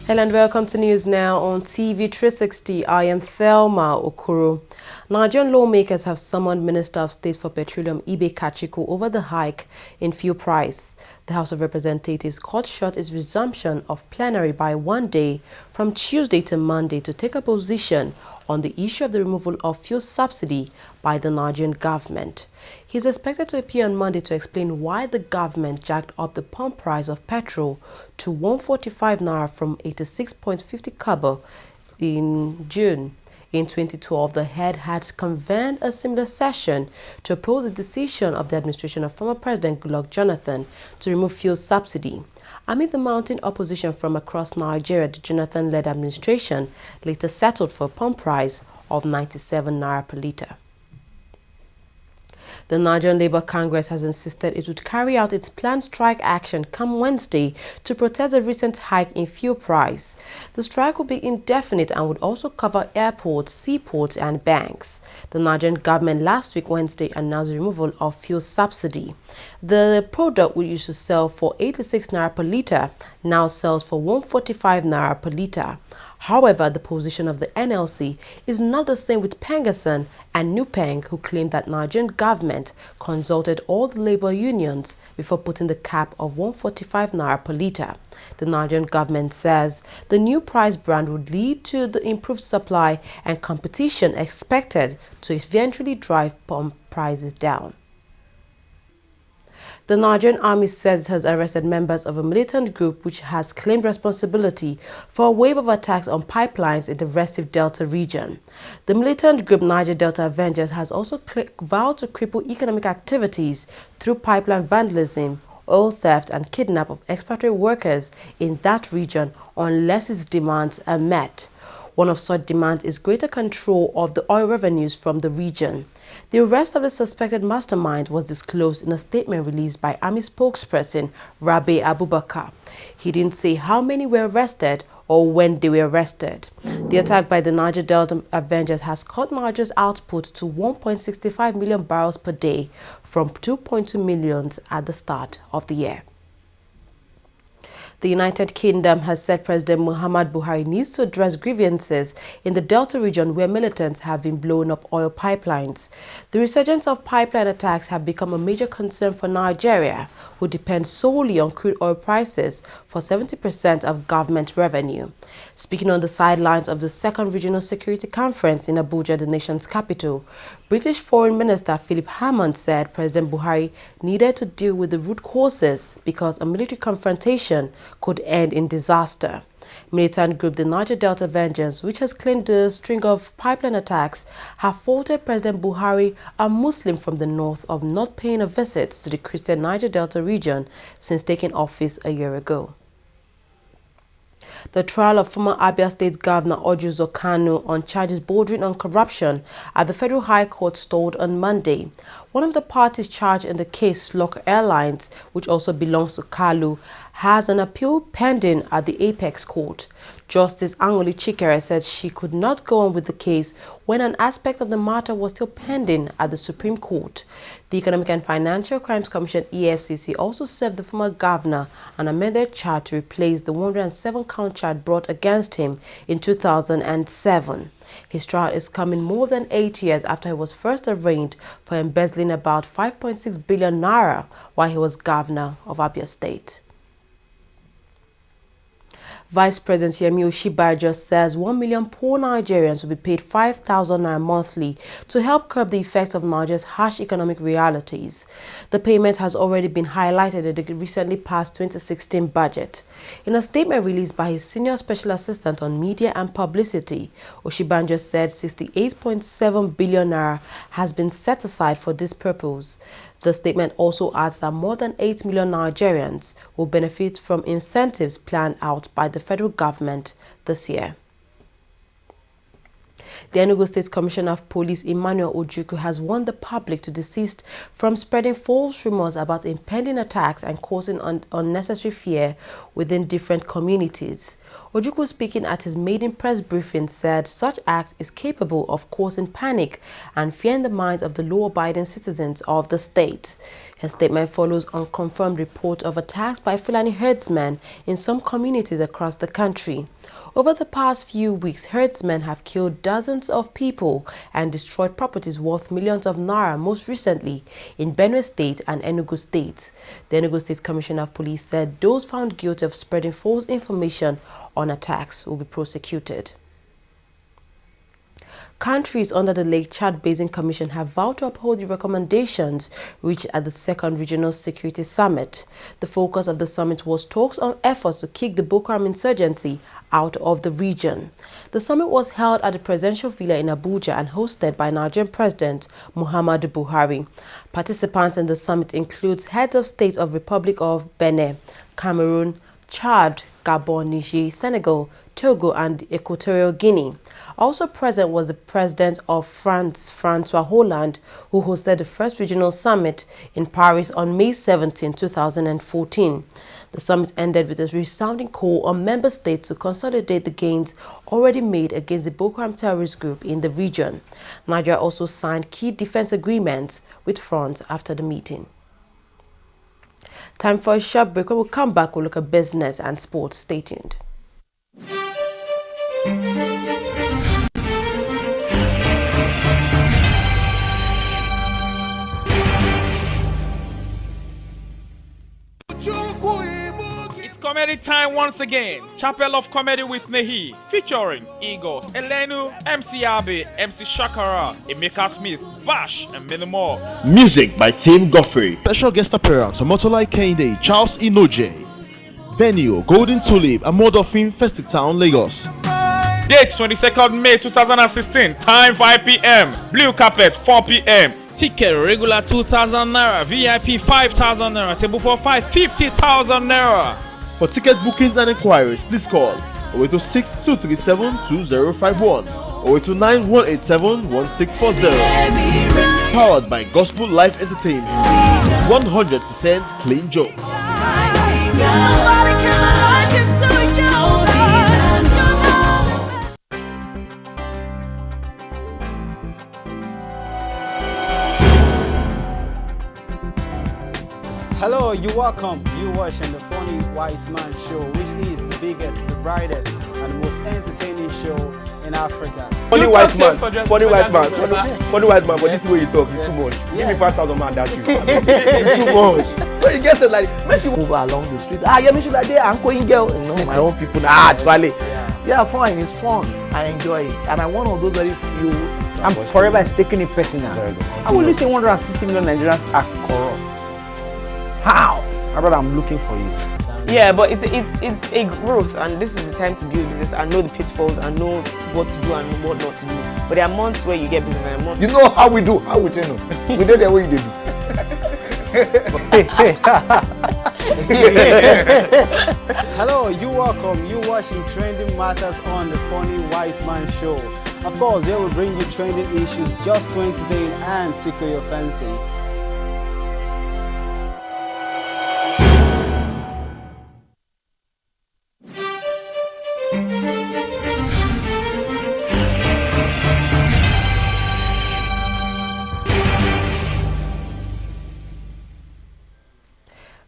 Hello and welcome to News Now on TV360. I am Thelma Okoro. Nigerian lawmakers have summoned Minister of State for Petroleum Ibe Kachiko over the hike in fuel price. The House of Representatives cut short its resumption of plenary by 1 day from Tuesday to Monday to take a position on the issue of the removal of fuel subsidy by the Nigerian government. He is expected to appear on Monday to explain why the government jacked up the pump price of petrol to 145 naira from 86.50 kobo in June. In 2012, the head had convened a similar session to oppose the decision of the administration of former President Goodluck Jonathan to remove fuel subsidy. Amid the mounting opposition from across Nigeria, the Jonathan-led administration later settled for a pump price of 97 naira per litre. The Nigerian Labour Congress has insisted it would carry out its planned strike action come Wednesday to protest the recent hike in fuel price. The strike will be indefinite and would also cover airports, seaports and banks. The Nigerian government last week Wednesday announced the removal of fuel subsidy. The product, which used to sell for 86 naira per litre, now sells for 145 naira per litre. However, the position of the NLC is not the same with Pengasan and Nupeng, who claim that Nigerian government consulted all the labor unions before putting the cap of 145 naira per litre. The Nigerian government says the new price brand would lead to the improved supply and competition expected to eventually drive pump prices down. The Nigerian army says it has arrested members of a militant group which has claimed responsibility for a wave of attacks on pipelines in the Restif Delta region. The militant group Niger Delta Avengers has also vowed to cripple economic activities through pipeline vandalism, oil theft and kidnap of expatriate workers in that region unless its demands are met. One of such demands is greater control of the oil revenues from the region. The arrest of the suspected mastermind was disclosed in a statement released by Army spokesperson Rabe Abubakar. He didn't say how many were arrested or when they were arrested. The attack by the Niger Delta Avengers has cut Niger's output to 1.65 million barrels per day from 2.2 million at the start of the year. The United Kingdom has said President Muhammadu Buhari needs to address grievances in the Delta region where militants have been blowing up oil pipelines. The resurgence of pipeline attacks have become a major concern for Nigeria, who depends solely on crude oil prices for 70% of government revenue. Speaking on the sidelines of the second Regional Security Conference in Abuja, the nation's capital, British Foreign Minister Philip Hammond said President Buhari needed to deal with the root causes because a military confrontation could end in disaster. Militant group the Niger Delta Avengers, which has claimed the string of pipeline attacks, have faulted President Buhari, a Muslim from the north, of not paying a visit to the Christian Niger Delta region since taking office a year ago. The trial of former Abia State Governor Orji Uzor Kanu on charges bordering on corruption at the Federal High Court stalled on Monday. One of the parties charged in the case, Slok Airlines, which also belongs to Kalu, has an appeal pending at the Apex Court. Justice Angoli Chikere said she could not go on with the case when an aspect of the matter was still pending at the Supreme Court. The Economic and Financial Crimes Commission (EFCC) also served the former governor an amended charge to replace the 107-count charge brought against him in 2007. His trial is coming more than 8 years after he was first arraigned for embezzling about 5.6 billion naira while he was governor of Abia State. Vice President Yemi Osinbajo says 1 million poor Nigerians will be paid 5,000 naira monthly to help curb the effects of Nigeria's harsh economic realities. The payment has already been highlighted in the recently passed 2016 budget. In a statement released by his senior special assistant on media and publicity, Osinbajo said 68.7 billion naira has been set aside for this purpose. The statement also adds that more than 8 million Nigerians will benefit from incentives planned out by the federal government this year. The Enugu State Commissioner of Police, Emmanuel Ojukwu, has warned the public to desist from spreading false rumors about impending attacks and causing unnecessary fear within different communities. Ojukwu, speaking at his maiden press briefing, said such act is capable of causing panic and fear in the minds of the law-abiding citizens of the state. His statement follows unconfirmed reports of attacks by Fulani herdsmen in some communities across the country. Over the past few weeks, herdsmen have killed dozens of people and destroyed properties worth millions of naira, most recently in Benue State and Enugu State. The Enugu State Commissioner of Police said those found guilty of spreading false information on attacks will be prosecuted. Countries under the Lake Chad Basin Commission have vowed to uphold the recommendations reached at the Second Regional Security Summit. The focus of the summit was talks on efforts to kick the Boko Haram insurgency out of the region. The summit was held at the presidential villa in Abuja and hosted by Nigerian President Muhammadu Buhari. Participants in the summit includes heads of state of Republic of Benin, Cameroon, Chad, Gabon, Niger, Senegal, Togo and Equatorial Guinea. Also present was the President of France, Francois Hollande, who hosted the first regional summit in Paris on May 17, 2014. The summit ended with a resounding call on member states to consolidate the gains already made against the Boko Haram terrorist group in the region. Nigeria also signed key defense agreements with France after the meeting. Time for a short break. When we come back, we'll look at business and sports. Stay tuned. It's comedy time once again. Chapel of Comedy with Nehi, featuring Igor, Elenu, MC Abe, MC Shakara, Emeka Smith, Bash, and many more. Music by Tim Godfrey. Special guest appearance on Motolai Kende, Charles Inoje. Venue, Golden Tulip, Amodofin, Festive Town, Lagos. Date 22nd May 2016, time 5 p.m. Blue carpet 4 p.m. Ticket regular 2,000 naira, VIP 5,000 naira, table for 5 50,000 naira. For ticket bookings and inquiries, please call 086-237-2051 or 029-187-1640. Powered by Gospel Life Entertainment. 100% clean joke. Hello, you're welcome. You're watching the Funny White Man Show, which is the biggest, the brightest, and the most entertaining show in Africa. Funny white man, but this way you talk, it's too much. Give me 5,000 man, that's you. It's too much. So you get it like, when she move along the street, you should like I'm going girl. You know, my own people, actually. Yeah, fine, it's fun. I enjoy it. And I'm one of those very few. I'm forever taking it personal. I will listen 160 million Nigerians are corrupt. How? Brother, I'm looking for you. Yeah, but it's a growth, and this is the time to build business and know the pitfalls and know what to do and what not to do. But there are months where you get business and months. You know how we do. How we tell you? We do the way you do. Hello, you're welcome. You're watching Trending Matters on the Funny White Man Show. Of course, we will bring you trending issues just to entertain and tickle your fancy.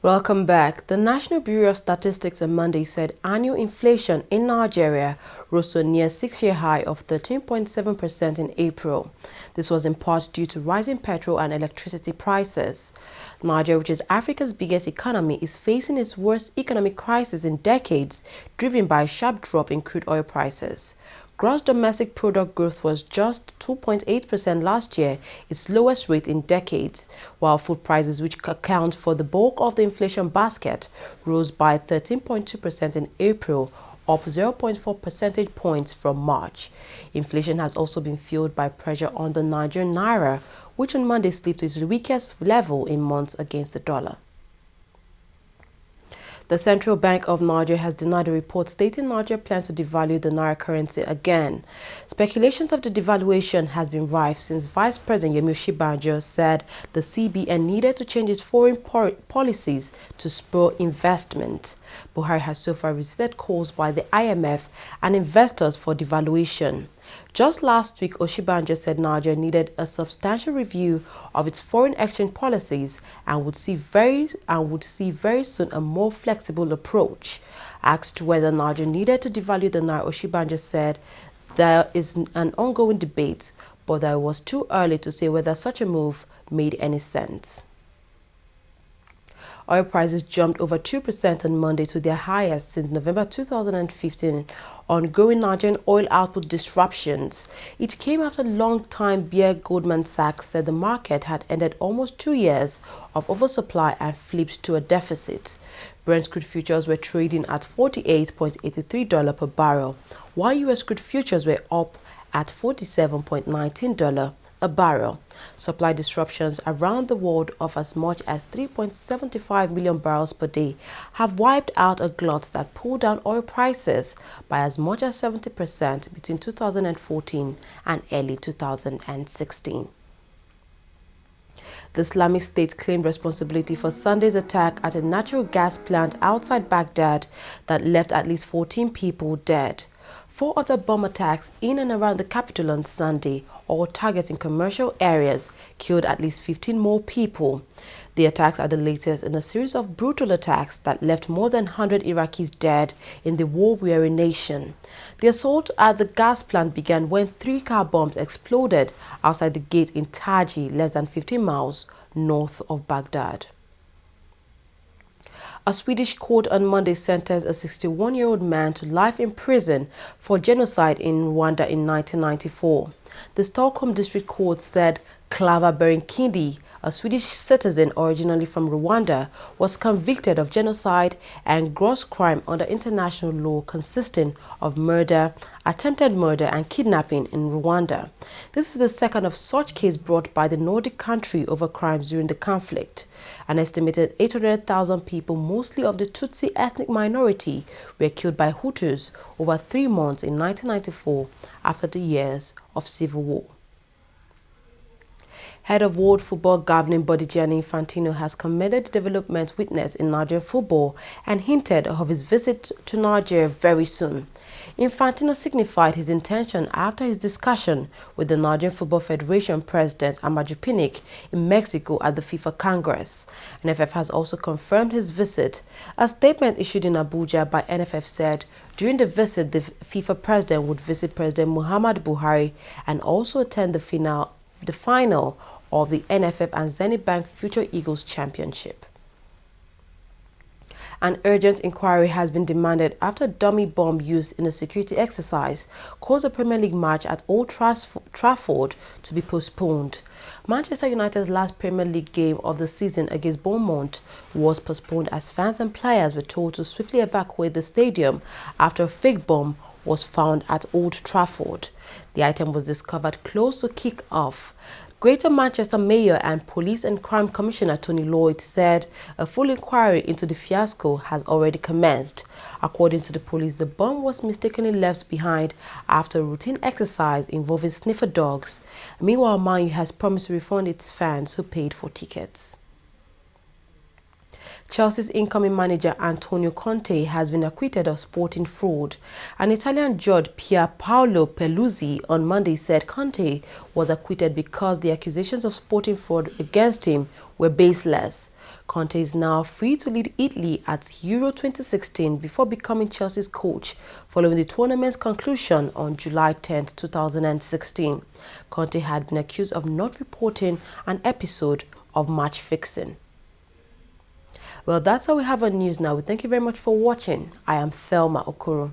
Welcome back. The National Bureau of Statistics on Monday said annual inflation in Nigeria rose to a near 6-year high of 13.7% in April. This was in part due to rising petrol and electricity prices. Nigeria, which is Africa's biggest economy, is facing its worst economic crisis in decades, driven by a sharp drop in crude oil prices. Gross domestic product growth was just 2.8% last year, its lowest rate in decades, while food prices, which account for the bulk of the inflation basket, rose by 13.2% in April, up 0.4 percentage points from March. Inflation has also been fueled by pressure on the Nigerian naira, which on Monday slipped to its weakest level in months against the dollar. The Central Bank of Nigeria has denied a report stating Nigeria plans to devalue the naira currency again. Speculations of the devaluation has been rife since Vice President Yemi Osinbajo said the CBN needed to change its foreign policies to spur investment. Buhari has so far resisted calls by the IMF and investors for devaluation. Just last week, Osinbajo said Niger needed a substantial review of its foreign exchange policies and would see very soon a more flexible approach. Asked whether Niger needed to devalue the naira, Osinbajo said there is an ongoing debate, but that it was too early to say whether such a move made any sense. Oil prices jumped over 2% on Monday to their highest since November 2015 on growing Nigerian oil output disruptions. It came after long-time bear Goldman Sachs said the market had ended almost 2 years of oversupply and flipped to a deficit. Brent crude futures were trading at $48.83 per barrel, while U.S. crude futures were up at $47.19 a barrel. Supply disruptions around the world of as much as 3.75 million barrels per day have wiped out a glut that pulled down oil prices by as much as 70% between 2014 and early 2016. The Islamic State claimed responsibility for Sunday's attack at a natural gas plant outside Baghdad that left at least 14 people dead. 4 other bomb attacks in and around the capital on Sunday, all targeting commercial areas, killed at least 15 more people. The attacks are the latest in a series of brutal attacks that left more than 100 Iraqis dead in the war-weary nation. The assault at the gas plant began when 3 car bombs exploded outside the gate in Taji, less than 15 miles north of Baghdad. A Swedish court on Monday sentenced a 61-year-old man to life in prison for genocide in Rwanda in 1994. The Stockholm District Court said Clava Berinkindi, a Swedish citizen originally from Rwanda, was convicted of genocide and gross crime under international law consisting of murder, attempted murder and kidnapping in Rwanda. This is the second of such case brought by the Nordic country over crimes during the conflict. An estimated 800,000 people, mostly of the Tutsi ethnic minority, were killed by Hutus over 3 months in 1994 after the years of civil war. Head of World Football Governing Body Gianni Infantino has commended the development witnessed in Nigerian football and hinted of his visit to Niger very soon. Infantino signified his intention after his discussion with the Nigerian Football Federation President Amaju Pinnick in Mexico at the FIFA Congress. NFF has also confirmed his visit. A statement issued in Abuja by NFF said, during the visit, the FIFA president would visit President Muhammadu Buhari and also attend the final of the NFF and Zenith Bank Future Eagles Championship. An urgent inquiry has been demanded after a dummy bomb used in a security exercise caused a Premier League match at Old Trafford to be postponed. Manchester United's last Premier League game of the season against Bournemouth was postponed as fans and players were told to swiftly evacuate the stadium after a fake bomb was found at Old Trafford. The item was discovered close to kick-off. Greater Manchester Mayor and Police and Crime Commissioner Tony Lloyd said a full inquiry into the fiasco has already commenced. According to the police, the bomb was mistakenly left behind after a routine exercise involving sniffer dogs. Meanwhile, Man U has promised to refund its fans who paid for tickets. Chelsea's incoming manager Antonio Conte has been acquitted of sporting fraud. An Italian judge, Pier Paolo Peluzzi, on Monday said Conte was acquitted because the accusations of sporting fraud against him were baseless. Conte is now free to lead Italy at Euro 2016 before becoming Chelsea's coach following the tournament's conclusion on July 10, 2016. Conte had been accused of not reporting an episode of match fixing. Well, that's all we have on news now. We thank you very much for watching. I am Thelma Okoro.